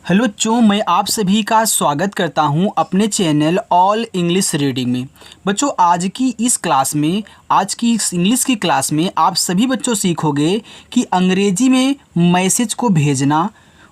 Hello बच्चों, मैं आप सभी का स्वागत करता हूं अपने चैनल ऑल इंग्लिश रीडिंग में। बच्चों, आज की इस इंग्लिश की क्लास में आप सभी बच्चों सीखोगे कि अंग्रेजी में मैसेज को भेजना,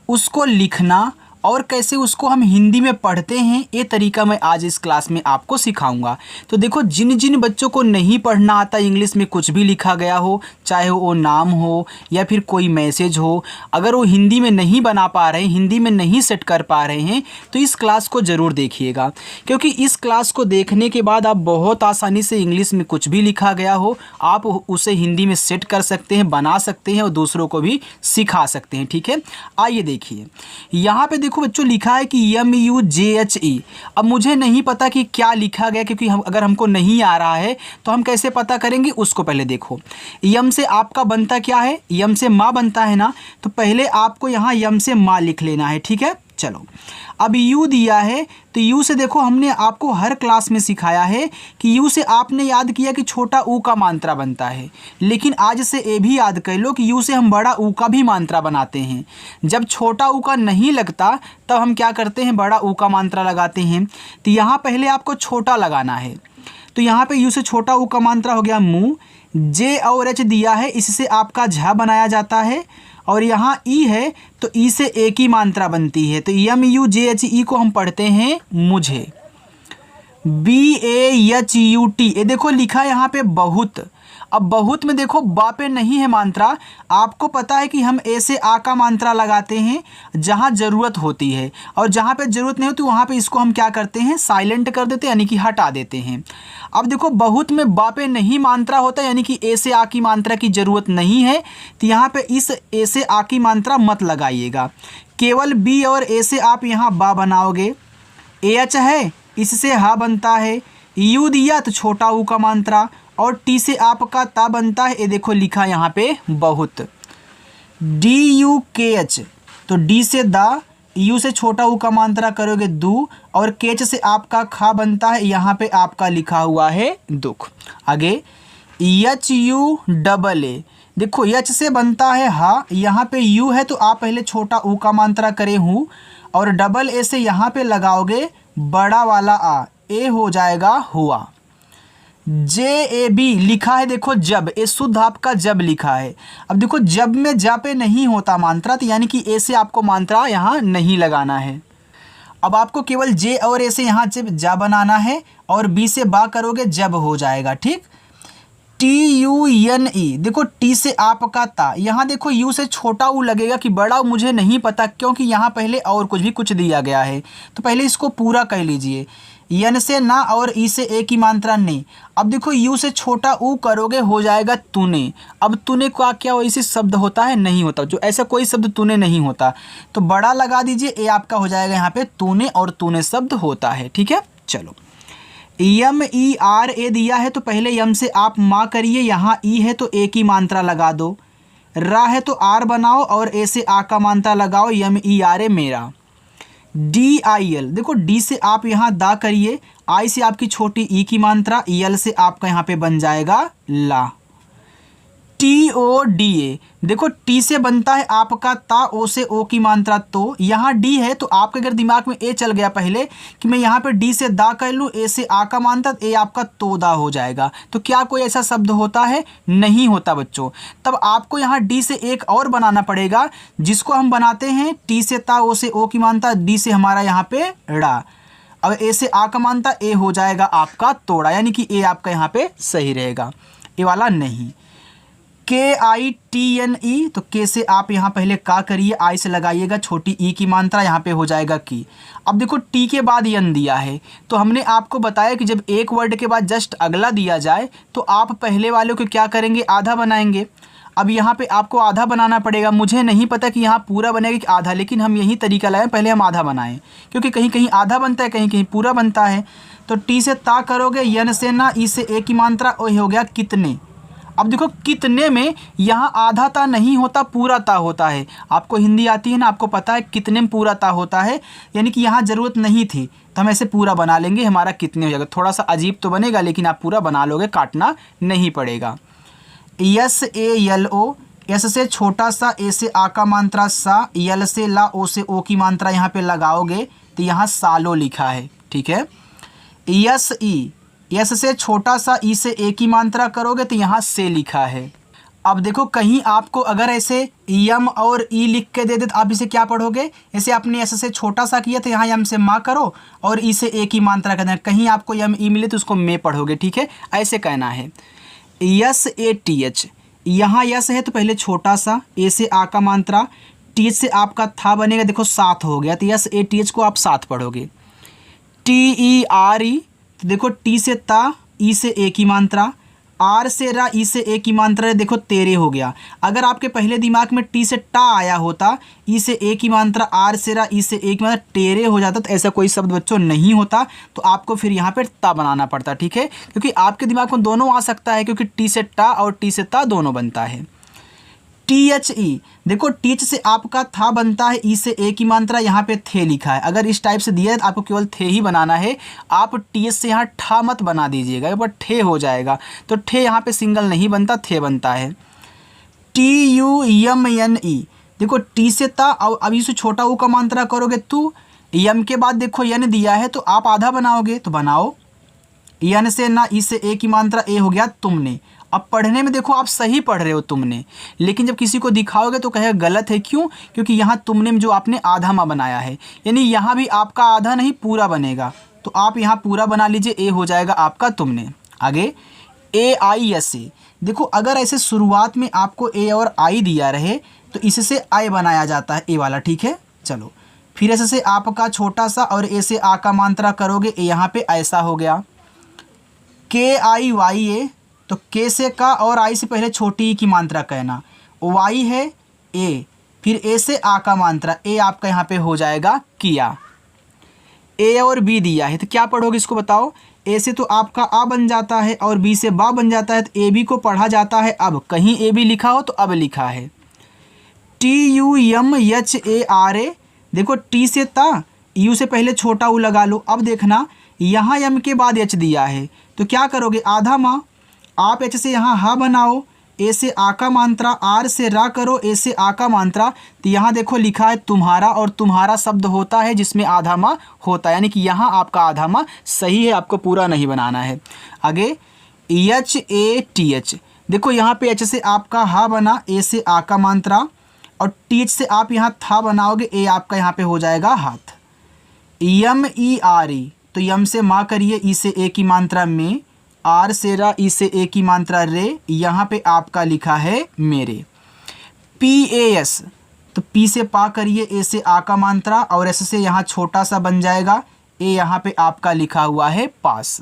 उसको लिखना और कैसे उसको हम हिंदी में पढ़ते हैं, ये तरीका मैं आज इस क्लास में आपको सिखाऊंगा। तो देखो, जिन जिन बच्चों को नहीं पढ़ना आता इंग्लिश में कुछ भी लिखा गया हो, चाहे वो नाम हो या फिर कोई मैसेज हो, अगर वो हिंदी में नहीं बना पा रहे हैं, हिंदी में नहीं सेट कर पा रहे हैं, तो इस क्लास को ज़रूर देखिएगा। क्योंकि इस क्लास को देखने के बाद आप बहुत आसानी से इंग्लिश में कुछ भी लिखा गया हो, आप उसे हिंदी में सेट कर सकते हैं, बना सकते हैं और दूसरों को भी सिखा सकते हैं। ठीक है, आइए देखिए। यहाँ पे देखो बच्चों, लिखा है कि MUJHE। अब मुझे नहीं पता कि क्या लिखा गया, क्योंकि अगर हमको नहीं आ रहा है तो हम कैसे पता करेंगे, उसको पहले देखो। यम से आपका बनता क्या है, यम से माँ बनता है ना, तो पहले आपको यहाँ यम से माँ लिख लेना है। ठीक है, चलो। अब यू दिया है तो यू से देखो, हमने आपको हर क्लास में सिखाया है कि यू से आपने याद किया कि छोटा ऊ का मात्रा बनता है, लेकिन आज से ये भी याद कर लो कि यू से हम बड़ा ऊ का भी मात्रा बनाते हैं। जब छोटा ऊ का नहीं लगता तब हम क्या करते हैं, बड़ा ऊ का मात्रा लगाते हैं। तो यहाँ पहले आपको छोटा लगाना है, तो यहाँ पे यू से छोटा ऊ का मात्रा हो गया मुँह। जे और एच दिया है, इससे आपका झा बनाया जाता है, और यहाँ ई है तो ई से एक ही मात्रा बनती है, तो MUJHE को हम पढ़ते हैं मुझे। BAHUT, ये देखो लिखा है यहाँ पे बहुत। अब बहुत में देखो बा पे नहीं है मात्रा, आपको पता है कि हम ए से आ का मात्रा लगाते हैं जहाँ ज़रूरत होती है, और जहाँ पे ज़रूरत नहीं होती वहाँ पे इसको हम क्या करते हैं, साइलेंट कर देते हैं, यानी कि हटा देते हैं। अब देखो, बहुत में बा पे नहीं मात्रा होता है, यानी कि ए से आ की मात्रा की ज़रूरत नहीं है, तो यहाँ पे इस ए से आ की मात्रा मत लगाइएगा। केवल बी और ए से आप यहाँ बा बनाओगे। एच है, इससे हा बनता है। यू दिया तो छोटा ऊ का मात्रा, और टी से आपका ता बनता है। ये देखो लिखा यहाँ पे बहुत। DUKH, तो डी से दा, यू से छोटा ऊ का मात्रा करोगे दू, और केच से आपका खा बनता है, यहाँ पे आपका लिखा हुआ है दुख। आगे HUAA, देखो एच से बनता है हा, यहाँ पे यू है तो आप पहले छोटा ऊ का मात्रा करे हूँ, और डबल ए से यहाँ पे लगाओगे बड़ा वाला आ, ए हो जाएगा हुआ। JAB लिखा है, देखो जब, ये शुद्ध आपका जब लिखा है। अब देखो, जब में जा पे नहीं होता मात्रा, तो यानी कि ए से आपको मात्रा यहाँ नहीं लगाना है। अब आपको केवल जे और ए से यहाँ से जा बनाना है, और बी से बा करोगे जब हो जाएगा। ठीक। TUNE, देखो टी से आपका ता, यहाँ देखो यू से छोटा ऊ लगेगा कि बड़ा ऊ मुझे नहीं पता, क्योंकि यहाँ पहले और कुछ दिया गया है, तो पहले इसको पूरा कर लीजिए। यन से ना और ई से एक ही मात्रा नहीं। अब देखो, यू से छोटा ऊ करोगे हो जाएगा तूने। अब तूने का क्या वैसे शब्द होता है, नहीं होता, जो ऐसा कोई शब्द तूने नहीं होता, तो बड़ा लगा दीजिए, ए आपका हो जाएगा यहाँ पे तूने, और तूने शब्द होता है। ठीक है, चलो। MERA दिया है, तो पहले यम से आप माँ करिए, यहाँ ई है तो एक ही मात्रा लगा दो। रा है तो आर बनाओ, और ए से आ का मात्रा लगाओ, MERA मेरा। DIL, देखो डी से आप यहाँ दा करिए, आई से आपकी छोटी ई की मात्रा, यल से आपका यहाँ पे बन जाएगा ला। TODA, देखो टी से बनता है आपका ता, ओ से ओ की मात्रा, तो यहाँ डी है तो आपके अगर दिमाग में ए चल गया पहले कि मैं यहाँ पे डी से दा कर लूँ, ए से आ का मात्रा, ए आपका तोदा हो जाएगा। तो क्या कोई ऐसा शब्द होता है, नहीं होता बच्चों। तब आपको यहाँ डी से एक और बनाना पड़ेगा, जिसको हम बनाते हैं टी से ता, ओ से ओ की मात्रा, डी से हमारा यहाँ पे ड़ा। अब ए से आ का मात्रा, ए हो जाएगा आपका तोड़ा, यानी कि ए आपका यहाँ पे सही रहेगा, ए वाला नहीं। KITNE, तो के से आप यहाँ पहले का करिए, आई से लगाइएगा छोटी ई की मात्रा, यहाँ पे हो जाएगा की। अब देखो टी के बाद यन दिया है, तो हमने आपको बताया कि जब एक वर्ड के बाद जस्ट अगला दिया जाए तो आप पहले वाले को क्या करेंगे, आधा बनाएंगे। अब यहाँ पे आपको आधा बनाना पड़ेगा, मुझे नहीं पता कि यहाँ पूरा बनेगा कि आधा, लेकिन हम यही तरीका लाएं, पहले हम आधा बनाएं, क्योंकि कहीं कहीं आधा बनता है, कहीं कहीं पूरा बनता है। तो टी से ता करोगे, यन से ना, ई से एक की मात्रा, वही हो गया कितने। अब देखो, कितने में यहाँ आधा ता नहीं होता, पूरा ता होता है। आपको हिंदी आती है ना, आपको पता है कितने में पूरा ता होता है, यानी कि यहाँ ज़रूरत नहीं थी, तो हम ऐसे पूरा बना लेंगे, हमारा कितने हो जाएगा। थोड़ा सा अजीब तो बनेगा, लेकिन आप पूरा बना लोगे, काटना नहीं पड़ेगा। SALO, एस से छोटा सा, ए से आ का मात्रा सा, यल से ला, ओ से ओ की मात्रा यहाँ पे लगाओगे तो यहाँ सालो लिखा है। ठीक है। यस ई, यस से छोटा सा, ई से ए की मात्रा करोगे तो यहाँ से लिखा है। अब देखो कहीं आपको अगर ऐसे यम और ई लिख के दे दे तो आप इसे क्या पढ़ोगे, ऐसे आपने एस से छोटा सा किया तो यहाँ यम से माँ करो और ई से ए की मात्रा कर देना। कहीं आपको यम ई मिले तो उसको में पढ़ोगे। ठीक है, ऐसे कहना है। यस ए टी एच, यहाँ यस है तो पहले छोटा सा, ए से आ का मात्रा, टी एच से आपका था बनेगा, देखो साथ हो गया तो यस ए टी एच को आप साथ पढ़ोगे। टी ई आर ई, तो देखो टी से ता, ई से ए की मात्रा, आर से रा, ई से ए की मात्रा, देखो तेरे हो गया। अगर आपके पहले दिमाग में टी से टा आया होता, ई से ए की मात्रा, आर से रा, ई से ए की मात्रा, टेरे हो जाता, तो ऐसा कोई शब्द बच्चों नहीं होता, तो आपको फिर यहाँ पर ता बनाना पड़ता। ठीक है, क्योंकि आपके दिमाग में दोनों आ सकता है, क्योंकि टी से टा और टी से ता दोनों बनता है। टी एच ई, देखो टी एच से आपका था बनता है, ई से ए की मात्रा, यहाँ पे थे लिखा है। अगर इस टाइप से दिया है तो आपको केवल थे ही बनाना है, आप टी एच से यहाँ ठा मत बना दीजिएगा, पर ठे हो जाएगा, तो ठे यहाँ पे सिंगल नहीं बनता, थे बनता है। T U M N E, देखो टी से ता, अब इसे छोटा ऊ का मात्रा करोगे तू, यम के बाद देखो यन दिया है तो आप आधा बनाओगे तो बनाओ, यन से ना, ई से ए की मात्रा, ए हो गया तुमने। अब पढ़ने में देखो आप सही पढ़ रहे हो तुमने, लेकिन जब किसी को दिखाओगे तो कहेगा गलत है। क्यों? क्योंकि यहाँ तुमने में जो आपने आधा माँ बनाया है, यानी यहाँ भी आपका आधा नहीं पूरा बनेगा, तो आप यहाँ पूरा बना लीजिए, ए हो जाएगा आपका तुमने। आगे ए आई एस ए, देखो अगर ऐसे शुरुआत में आपको ए और आई दिया रहे तो इससे आई बनाया जाता है, ए वाला। ठीक है, चलो फिर ऐसे से आपका छोटा सा और ए से आ का मात्रा करोगे, ए यहाँ पे ऐसा हो गया। के आई वाई ए, तो के से का और आई से पहले छोटी ई की मात्रा कहना, वाई है ए, फिर ए से आ का मात्रा, ए आपका यहाँ पे हो जाएगा किया। ए और बी दिया है तो क्या पढ़ोगे इसको बताओ। ए से तो आपका आ बन जाता है और बी से बा बन जाता है, तो ए बी को पढ़ा जाता है। अब कहीं ए बी लिखा हो तो अब लिखा है। T U M H A R A, देखो टी से ता, यू से पहले छोटा ऊ लगा लो। अब देखना यहाँ यम के बाद एच दिया है तो क्या करोगे, आधा माँ, आप एच से यहाँ हा बनाओ, ए से आ का मात्रा, आर से रा करो, ए से आ का मात्रा, तो यहाँ देखो लिखा है तुम्हारा, और तुम्हारा शब्द होता है जिसमें आधा माँ होता है, यानी कि यहाँ आपका आधा माँ सही है, आपको पूरा नहीं बनाना है। आगे एच ए टी एच, देखो यहाँ पे एच से आपका हा बना, ए से आ का मात्रा, और टी एच से आप यहाँ था बनाओगे, ए आपका यहाँ पे हो जाएगा हाथ। यम ई आर ई, तो यम से माँ करिए, ई से ए की मात्रा में, आर से रा, ई से ए की मात्रा रे, यहाँ पे आपका लिखा है मेरे। पी ए एस, तो पी से पा करिए, ए से आ का मात्रा, और एस से यहाँ छोटा सा बन जाएगा, ए यहाँ पे आपका लिखा हुआ है पास।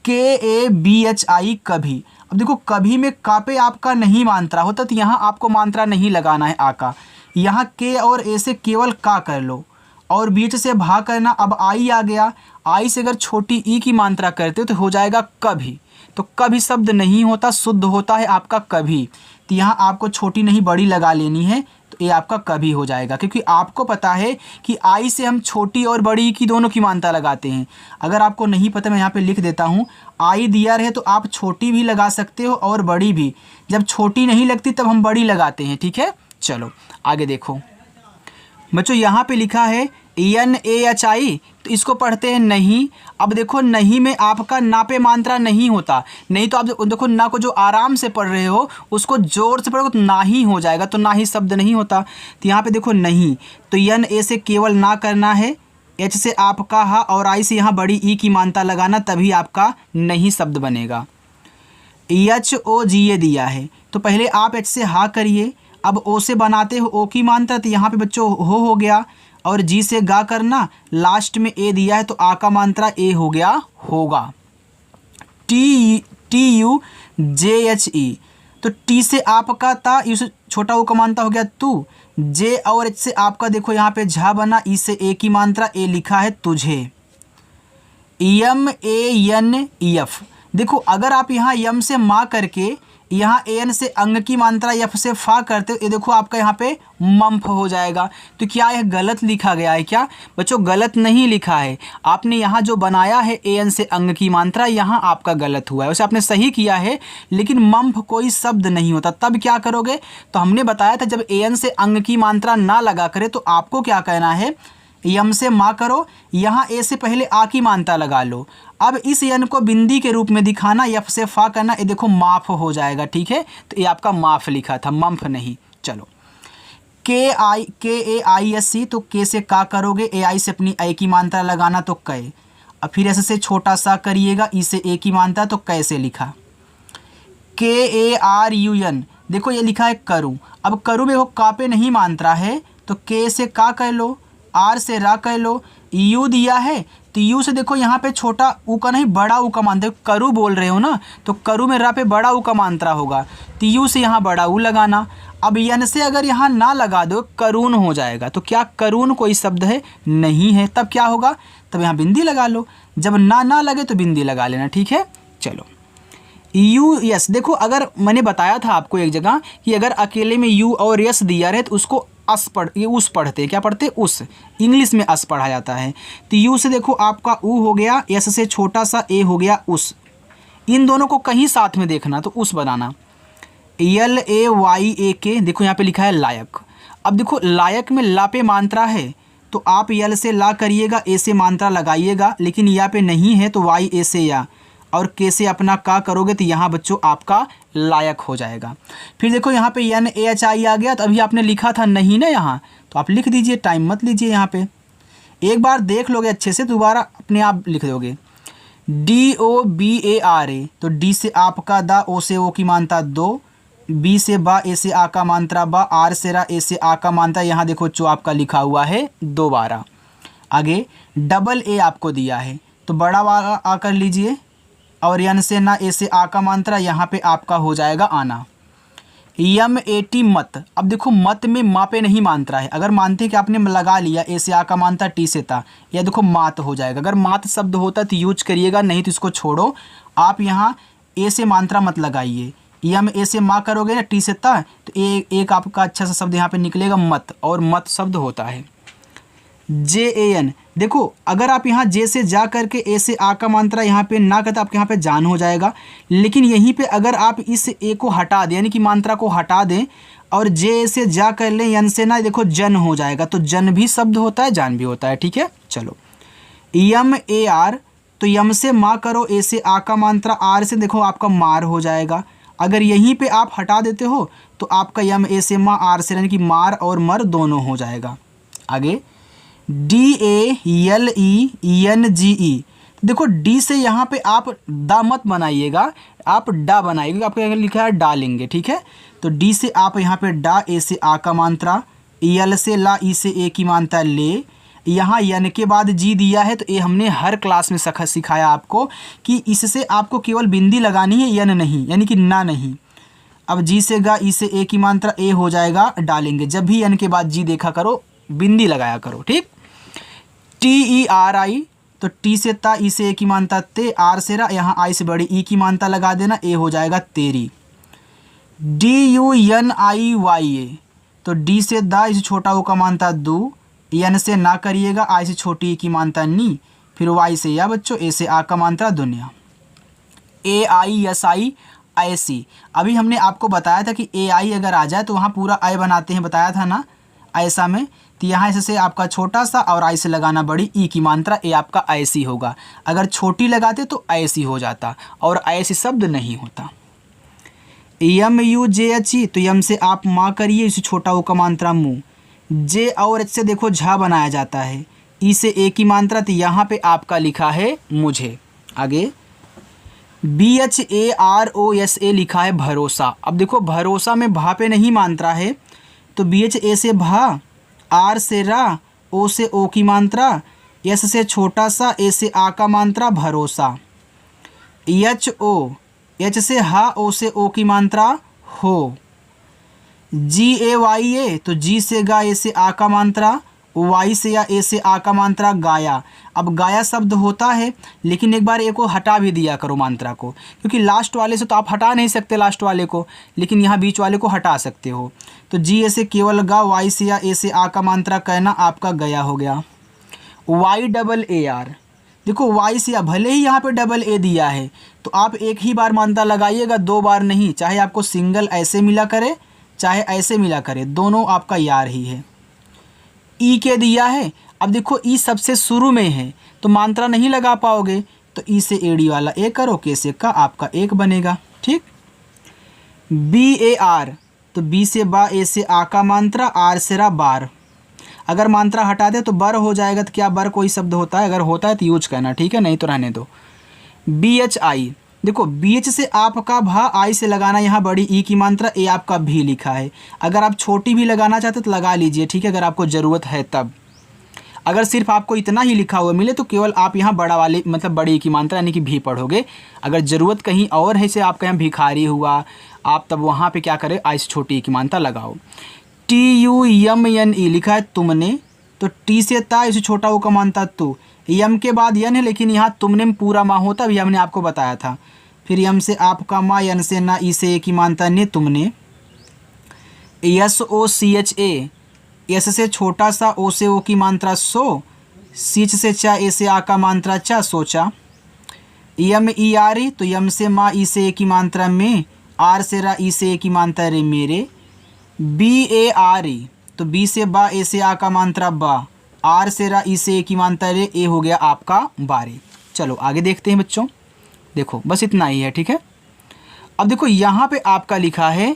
के ए बी एच आई, कभी, अब देखो कभी में का पे आपका नहीं मात्रा होता, तो यहाँ आपको मात्रा नहीं लगाना है आ का, यहाँ के और ए से केवल का कर लो, और बीच से भा करना। अब आई आ गया, आई से अगर छोटी ई की मात्रा करते हो तो हो जाएगा कभी, तो कभी शब्द नहीं होता, शुद्ध होता है आपका कभी, तो यहाँ आपको छोटी नहीं बड़ी लगा लेनी है, तो ये आपका कभी हो जाएगा। क्योंकि आपको पता है कि आई से हम छोटी और बड़ी की दोनों की मात्रा लगाते हैं। अगर आपको नहीं पता मैं यहाँ पे लिख देता हूँ, आई दिया रहे तो आप छोटी भी लगा सकते हो और बड़ी भी, जब छोटी नहीं लगती तब हम बड़ी लगाते हैं। ठीक है, चलो आगे देखो बच्चों, यहाँ पे लिखा है एन ए एच आई, तो इसको पढ़ते हैं नहीं। अब देखो नहीं में आपका ना पे मात्रा नहीं होता, नहीं तो आप देखो ना को जो आराम से पढ़ रहे हो उसको जोर से पढ़ोगे तो ना ही हो जाएगा, तो ना ही शब्द नहीं होता। तो यहाँ पे देखो नहीं, तो एन ए से केवल ना करना है, एच से आपका हा, और आई से यहाँ बड़ी ई की मात्रा लगाना, तभी आपका नहीं शब्द बनेगा। एच ओ जी ए दिया है तो पहले आप एच से हा करिए, अब ओ से बनाते हो ओ की मात्रा, तो यहाँ पे बच्चों हो गया, और जी से गा करना, लास्ट में ए दिया है तो आ का मात्रा ए हो गया होगा। टी यू जे एच ई, तो टी से आपका ता, यू से छोटा ऊ का मात्रा हो गया तू, जे और एच से आपका देखो यहाँ पे झा बना, ई से ए की मात्रा, ए लिखा है तुझे। यम ए एन एफ, देखो अगर आप यहाँ यम से माँ करके यहाँ एन से अंग की मात्रा यफ से फा करते हो, ये देखो आपका यहाँ पे मंफ हो जाएगा। तो क्या यह गलत लिखा गया है क्या? बच्चों गलत नहीं लिखा है, आपने यहाँ जो बनाया है एन से अंग की मात्रा, यहाँ आपका गलत हुआ है। वैसे आपने सही किया है, लेकिन मंफ कोई शब्द नहीं होता। तब क्या करोगे? तो हमने बताया था जब एन से अंग की मात्रा ना लगा करे तो आपको क्या कहना है, यम से मा करो, यहाँ ए से पहले आ की मात्रा लगा लो। अब इस यन को बिंदी के रूप में दिखाना, यफ से फा करना, ये देखो माफ हो जाएगा। ठीक है, तो ये आपका माफ लिखा था, मंफ नहीं। चलो KAISC, तो के से का करोगे, AI से अपनी ए की मात्रा लगाना तो कै, अब फिर ऐसे से छोटा सा करिएगा, ई से ए की मात्रा तो कैसे लिखा। KARUN, देखो ये लिखा है करूँ। अब करूँ में वो का पे नहीं मात्रा है, तो के से का कह लो, आर से रा कह लो, यू दिया है तो यू से देखो यहाँ पे छोटा ऊ का नहीं बड़ा ऊ का मात्रा, करू बोल रहे हो ना, तो करू में रा पे बड़ा ऊ का मात्रा होगा, तो यू से यहाँ बड़ा ऊ लगाना। अब यन से अगर यहाँ ना लगा दो करून हो जाएगा, तो क्या करून कोई शब्द है? नहीं है। तब क्या होगा? तब यहाँ बिंदी लगा लो, जब ना लगे तो बिंदी लगा लेना। ठीक है, चलो यू यस, देखो अगर मैंने बताया था आपको एक जगह कि अगर अकेले में यू और यस दिया रहे तो उसको अस पढ़, ये उस पढ़ते हैं, क्या पढ़ते? उस, इंग्लिश में अस पढ़ा जाता है। तो यू से देखो आपका ऊ हो गया, यस से छोटा सा ए हो गया उस, इन दोनों को कहीं साथ में देखना तो उस बनाना। LAYAK, देखो यहाँ पे लिखा है लायक। अब देखो लायक में ला पे मात्रा है, तो आप यल से ला करिएगा, ए से मात्रा लगाइएगा, लेकिन या पे नहीं है तो वाई ए से या, और के से अपना का करोगे तो यहाँ बच्चों आपका लायक हो जाएगा। फिर देखो यहाँ पे NAHI आ गया, तो अभी आपने लिखा था नहीं ना यहाँ, तो आप लिख दीजिए, टाइम मत लीजिए। यहाँ पे एक बार देख लोगे अच्छे से, दोबारा अपने आप लिख दोगे। DOBARA, तो डी से आपका दा, ओ से ओ की मात्रा दो, बी से बा, ए से आ का मात्रा बा, आर से रा, ए से आ का मात्रा, यहाँ देखो जो आपका लिखा हुआ है दोबारा। आगे डबल ए आपको दिया है, तो बड़ा वाला आ कर लीजिए, और यन से ना, ए से आ का मात्रा, यहाँ पे आपका हो जाएगा आना। MAT मत, अब देखो मत में मा पे नहीं मात्रा है, अगर मानते हैं कि आपने लगा लिया ए से आ का मात्रा टी से ता, या देखो मात हो जाएगा। अगर मात शब्द होता तो यूज करिएगा, नहीं तो इसको छोड़ो। आप यहाँ ए से मात्रा मत लगाइए, यम ए से मा करोगे ना टी से ता, तो एक आपका अच्छा सा शब्द यहाँ पे निकलेगा मत, और मत शब्द होता है। JAN, देखो अगर आप यहाँ जे से जा करके ए से आ का मात्रा यहाँ पे ना करते, आपके यहाँ पे जान हो जाएगा। लेकिन यहीं पे अगर आप इस ए को हटा दें, यानी कि मात्रा को हटा दें, और जे से जा कर लें, यन से ना, देखो जन हो जाएगा, तो जन भी शब्द होता है, जान भी होता है। ठीक है, चलो MAR, तो यम से मा करो, ए से आ का मात्रा, आर से देखो आपका मार हो जाएगा। अगर यहीं पे आप हटा देते हो तो आपका यम ए से मा, आर से, यानी कि मार और मर दोनों हो जाएगा। आगे DALENGE, देखो डी से यहाँ पे आप दा मत बनाइएगा, आप डा बनाइएगा, आपको यहाँ लिखा है डालेंगे। ठीक है, तो डी से आप यहाँ पे डा, ए से आ का मात्रा, यल से ला, ई से ए की मात्रा ले, यहाँ यन के बाद जी दिया है, तो ये हमने हर क्लास में सिखाया आपको कि इससे आपको केवल बिंदी लगानी है, यन नहीं, यानी कि ना नहीं। अब जी से गा, ई से ए की मात्रा, ए हो जाएगा डालेंगे। जब भी यन के बाद जी देखा करो, बिंदी लगाया करो। ठीक, TERI, तो टी से ता, ई से ए की मात्रा ते, आर से रा, यहाँ आई से बड़ी ई की मात्रा लगा देना, ए हो जाएगा तेरी। DUNIYA, तो डी से दा, इसे छोटा ओ का मात्रा दू, यन से ना करिएगा, आई से छोटी ई की मात्रा नी, फिर वाई से या बच्चों, ए से आ का मात्रा दुनिया। AISI ऐसी, अभी हमने आपको बताया था कि AI अगर आ जाए तो वहाँ पूरा आई बनाते हैं, बताया था ना ऐसा में। तो यहाँ ऐसे से आपका छोटा सा और आई से लगाना बड़ी ई की मात्रा, ए आपका ऐसी होगा। अगर छोटी लगाते तो ऐसी हो जाता, और ऐसी शब्द नहीं होता। MUJHE, तो यम से आप माँ करिए, इसे छोटा ओ का मात्रा मुँह, जे और एच से देखो झा बनाया जाता है, ई से ए की मात्रा, तो यहाँ पे आपका लिखा है मुझे। आगे BHAROSA लिखा है भरोसा। अब देखो भरोसा में भा पे नहीं मात्रा है, तो BHA से भा, आर से रा, ओ से ओ की मात्रा, एस से छोटा सा, ए से आ का मात्रा भरोसा। HO, एच से हा, ओ से ओ की मात्रा हो। GAYA, तो जी से गा, ए से आ का मात्रा, वाई से या ए से आ का मात्रा गाया। अब गाया शब्द होता है, लेकिन एक बार ए को हटा भी दिया करो मात्रा को, क्योंकि लास्ट वाले से तो आप हटा नहीं सकते लास्ट वाले को, लेकिन यहाँ बीच वाले को हटा सकते हो। तो जी ए से केवल गा, वाई से या ए से आ का मात्रा कहना आपका गया हो गया। वाई डबल ए आर, देखो वाई से या, भले ही यहाँ पे डबल ए दिया है तो आप एक ही बार मात्रा लगाइएगा, 2 बार नहीं, चाहे आपको सिंगल ऐसे मिला करे चाहे ऐसे मिला करे, दोनों आपका यार ही है। ई के दिया है, अब देखो ई सबसे शुरू में है तो मात्रा नहीं लगा पाओगे, तो ई से एडी वाला ए करो, के से का आपका एक बनेगा। ठीक। बी ए आर, तो बी से बा, ए से आ का मात्रा, आर से रा बार। अगर मात्रा हटा दे तो बर हो जाएगा, तो क्या बर कोई शब्द होता है? अगर होता है तो यूज करना, ठीक है, नहीं तो रहने दो। बी एच आई, देखो बी एच से आपका भा, आई से लगाना यहाँ बड़ी ई की मात्रा, ए आपका भी लिखा है। अगर आप छोटी भी लगाना चाहते तो लगा लीजिए, ठीक है, अगर आपको ज़रूरत है तब। अगर सिर्फ आपको इतना ही लिखा हुआ मिले तो केवल आप यहाँ बड़ा वाले मतलब बड़ी ई की मात्रा यानी कि भी पढ़ोगे। अगर ज़रूरत कहीं और है, से आपका यहाँ भिखारी हुआ, आप तब वहाँ पे क्या करें, आई से छोटी ई की मात्रा लगाओ। T U M N E लिखा है तुमने, तो टी से ता, इसे छोटा वो का मानता तू, यम के बाद यन है, लेकिन यहाँ तुमने में पूरा माँ होता, अभी हमने आपको बताया था। फिर यम से आपका माँ, यन से ना, ई से ए की मानता ने तुमने। S O C H A, S से छोटा सा, ओ से ओ की मात्रा सो, सीच से चा, ए से आ का मात्रा चा, सोचा। यम ई आर ई, तो यम से माँ, ई से ए की मात्रा में, आर से रा, ई से ए की मात्रा रे मेरे। बी ए आर ई, तो बी से बा, ए से आ का मात्रा बा, आर से रा, ई से ए की मात्रा रे, ए हो गया आपका बारे। चलो आगे देखते हैं बच्चों, देखो बस इतना ही है, ठीक है। अब देखो यहाँ पे आपका लिखा है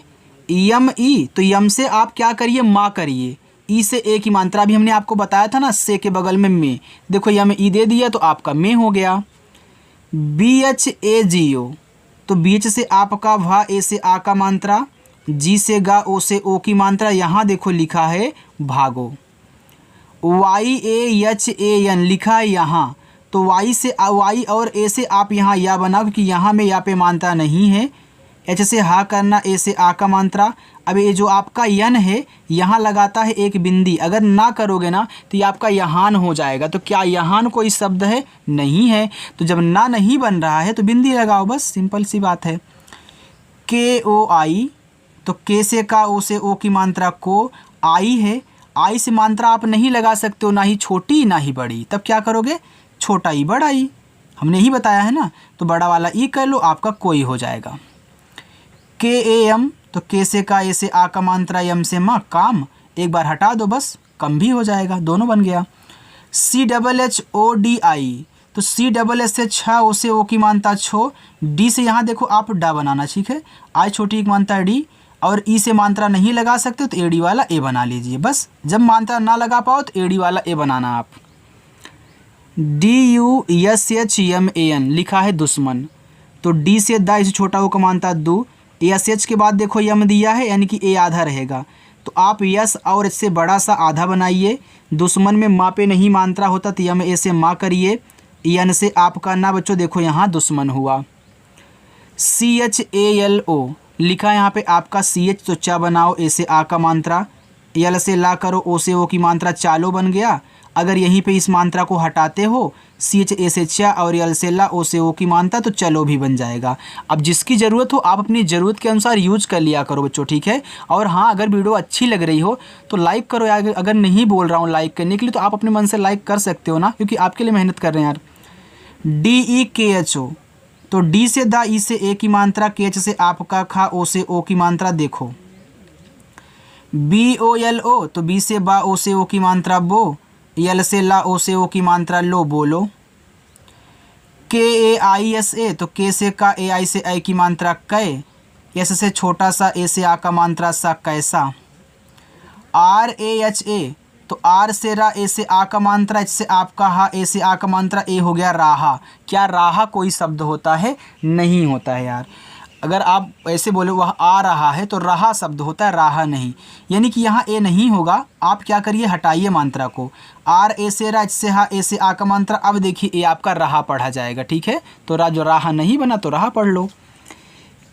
यम ई, तो यम से आप क्या करिए, माँ करिए, ई से ए की मात्रा भी हमने आपको बताया था ना, से के बगल में में, देखो यम ई दे दिया तो आपका में हो गया। बी एच ए जी ओ, तो बी एच से आपका भा, ए से आ का मात्रा, जी से गा, ओ से ओ की मात्रा, यहाँ देखो लिखा है भागो। Y A H A N लिखा है यहाँ, तो वाई से वाई और ए से आप यहाँ या बनाओ, क्योंकि यहाँ में या पे मात्रा नहीं है। एच से हा करना, ए से आ का मात्रा। अब ये जो आपका यन है यहाँ लगाता है एक बिंदी, अगर ना करोगे ना तो ये आपका यहान हो जाएगा। तो क्या यहान कोई शब्द है? नहीं है। तो जब ना नहीं बन रहा है तो बिंदी लगाओ, बस सिंपल सी बात है। के ओ आई, तो के से का, ओ से ओ की मात्रा को, आई है, आई से मात्रा आप नहीं लगा सकते हो, ना ही छोटी ना ही बड़ी, तब क्या करोगे, छोटा ई बड़ा ई, हमने ही बताया है ना, तो बड़ा वाला ई कर लो, आपका कोई हो जाएगा। के ए एम, तो के से का, ए से आ का मात्रा, एम से माँ, काम, एक बार हटा दो बस, कम भी हो जाएगा, दोनों बन गया। C double H O D I, तो सी डबल एच से छा, ओ से ओ की मात्रा छो, डी से यहाँ देखो आप डा बनाना, ठीक है, आई छोटी की मात्रा डी, और ई से मात्रा नहीं लगा सकते तो एडी वाला ए बना लीजिए। बस जब मात्रा ना लगा पाओ तो एडी वाला ए बनाना आप। D U S H M A N लिखा है दुश्मन, तो डी से दा, इसे छोटा हो का मात्रा दू, एस एच के बाद देखो यम दिया है यानी कि ए आधा रहेगा, तो आप यस और इससे बड़ा सा आधा बनाइए। दुश्मन में माँ पे नहीं मात्रा होता तो यम ए से माँ करिए, एन से आपका ना बच्चों देखो यहाँ दुश्मन हुआ। सी एच ए एल ओ लिखा है यहाँ पे आपका सी एच, तो चा बनाओ, ए से आ का मात्रा, यल से ला करो, ओ से ओ की मात्रा चालो बन गया। अगर यहीं पे इस मात्रा को हटाते हो, सी एच ए से चा और यल से ला, ओ से ओ की मात्रा, तो चलो भी बन जाएगा। अब जिसकी ज़रूरत हो आप अपनी ज़रूरत के अनुसार यूज कर लिया करो बच्चों, ठीक है। और हाँ, अगर वीडियो अच्छी लग रही हो तो लाइक करो यार, अगर नहीं बोल रहा हूँ लाइक करने के लिए तो आप अपने मन से लाइक कर सकते हो ना, क्योंकि आपके लिए मेहनत कर रहे हैं यार। डी ई के एच ओ, तो डी से दा, ई से ए की मात्रा, के एच से आपका खा, ओ से ओ की मात्रा देखो। बी ओ एल ओ, तो बी से बा, ओ से ओ की मात्रा बो, यल से ला, ओ से ओ की मात्रा लो, बोलो। के ए आई एस ए, तो के से का, ए आई से आई की मात्रा कै, एस से छोटा सा, ए से आ का मात्रा सा, कैसा। आर ए एच ए, तो आर से रा, ए से आ का मात्रा, एच से आपका हा, ए से आ का मात्रा, ए हो गया राहा। क्या राहा कोई शब्द होता है? नहीं होता है यार। अगर आप ऐसे बोले वह आ रहा है तो रहा शब्द होता है, राहा नहीं, यानी कि यहाँ ए नहीं होगा। आप क्या करिए, हटाइए मात्रा को, आर ए से रा, एच से हा, ए से आ का मात्रा, अब देखिए ए आपका रहा पढ़ा जाएगा, ठीक है। तो जो राहा नहीं बना तो रहा पढ़ लो।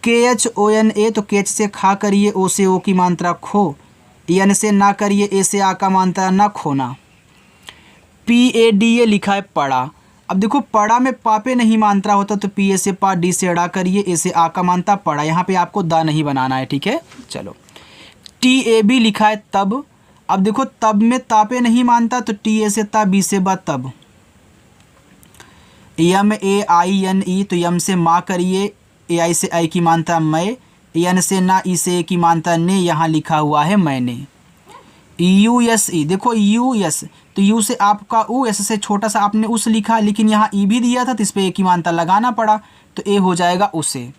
के एच ओ एन ए, तो के एच से खा करिए, ओ से ओ की मात्रा खो, एन से ना करिए, ए से आ का मात्रा ना खोना। PADA लिखा है पड़ा। अब देखो पड़ा में पा पे नहीं मात्रा होता तो पी से पा, डी से अड़ा करिए, ए से आ का मानता पड़ा। यहाँ पे आपको दा नहीं बनाना है, ठीक है। चलो TAB लिखा है तब। अब देखो तब में ता पे नहीं मानता तो TA से ता, बी से बा तब। MAINE तो यम से माँ करिए, AI से आई की मानता मैं, एन से ना, ई से ए की मानता ने, यहाँ लिखा हुआ है मैंने। USE देखो US तो यू से आपका ऊ, एस से छोटा सा आपने उस लिखा, लेकिन यहाँ ई भी दिया था तो इस पर ए की मानता लगाना पड़ा तो ए हो जाएगा उसे।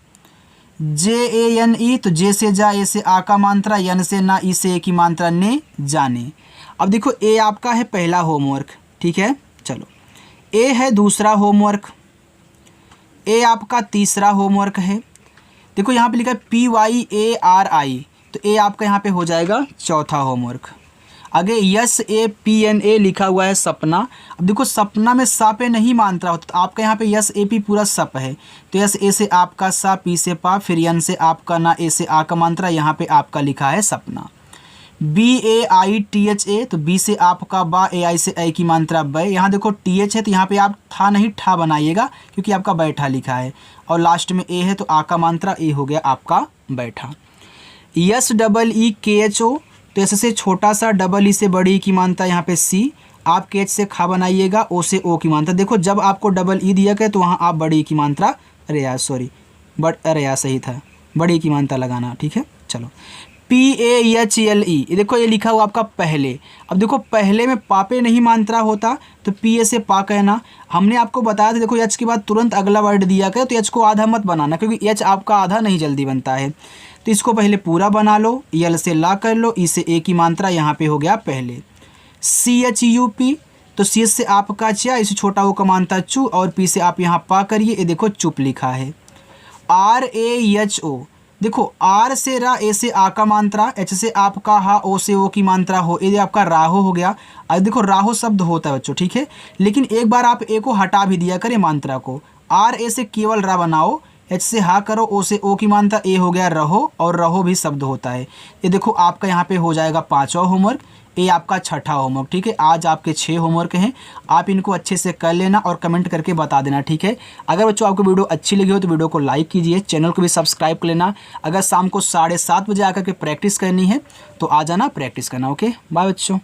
JANE तो जे से जा, ए से आ का मात्रा, यन से ना, ई से ए की मात्रा ने, जाने। अब देखो ए आपका है पहला होमवर्क, ठीक है। चलो ए है दूसरा होमवर्क, ए आपका तीसरा होमवर्क है। देखो यहाँ पे लिखा है PYARI तो ए आपका यहाँ पे हो जाएगा चौथा होमवर्क। आगे SAPNA लिखा हुआ है सपना। अब देखो सपना में सा पे नहीं मात्रा होता तो आपका यहाँ पे SAP पूरा सप है तो ए से आपका सा, पी से पा, फिर एन से आपका ना, ए से आ का मात्रा, यहाँ पे आपका लिखा है सपना। BAITHA तो बी से आपका बा, AI से आई की मात्रा बै। यहाँ देखो TH है तो यहाँ पे आप था नहीं ठा बनाइएगा क्योंकि आपका बैठा लिखा है, और लास्ट में ए है तो आ का मात्रा ए हो गया आपका बैठा। SEEKHO तो एस से छोटा सा, डबल ई से बड़ी की मानता, यहाँ पे सी, आप KH से खा बनाइएगा, ओ से ओ की मानता। देखो जब आपको डबल ई दिया गया तो वहाँ आप बड़ी की मात्रा, अरे यार सॉरी, अरे यार सही था, बड़ी की मानता लगाना, ठीक है। चलो PAHLE देखो ये लिखा हुआ आपका पहले। अब देखो पहले में पापे नहीं मात्रा होता तो PA से पा कहना। हमने आपको बताया था देखो एच के बाद तुरंत अगला वर्ड दिया गया तो एच को आधा मत बनाना क्योंकि एच आपका आधा नहीं जल्दी बनता है, तो इसको पहले पूरा बना लो, यल से ला कर लो, ई से ए की मात्रा, यहाँ पे हो गया पहले। CHUP तो सी से आपका चा, इसे छोटा वो का मानता चू, और पी से आप यहाँ पा करिए, ये देखो चुप लिखा है। RAHO देखो आर से रा, ए से आ का मात्रा, एच से आपका हा, ओ से ओ की मात्रा हो, ये आपका राहो हो गया। अब देखो राहो शब्द होता है बच्चों, ठीक है, लेकिन एक बार आप ए को हटा भी दिया करें मात्रा को। RA से केवल रा बनाओ, एच से हा करो, ओ से ओ की मानता, ए हो गया रहो, और रहो भी शब्द होता है। ये देखो आपका यहाँ पे हो जाएगा पांचवा होमवर्क, ए आपका छठा होमवर्क, ठीक है। आज आपके 6 होमवर्क हैं, आप इनको अच्छे से कर लेना और कमेंट करके बता देना, ठीक है। अगर बच्चों आपको वीडियो अच्छी लगी हो तो वीडियो को लाइक कीजिए, चैनल को भी सब्सक्राइब कर लेना। अगर शाम को 7:30 बजे आकर के प्रैक्टिस करनी है तो आ जाना, प्रैक्टिस करना। ओके बाय बच्चों।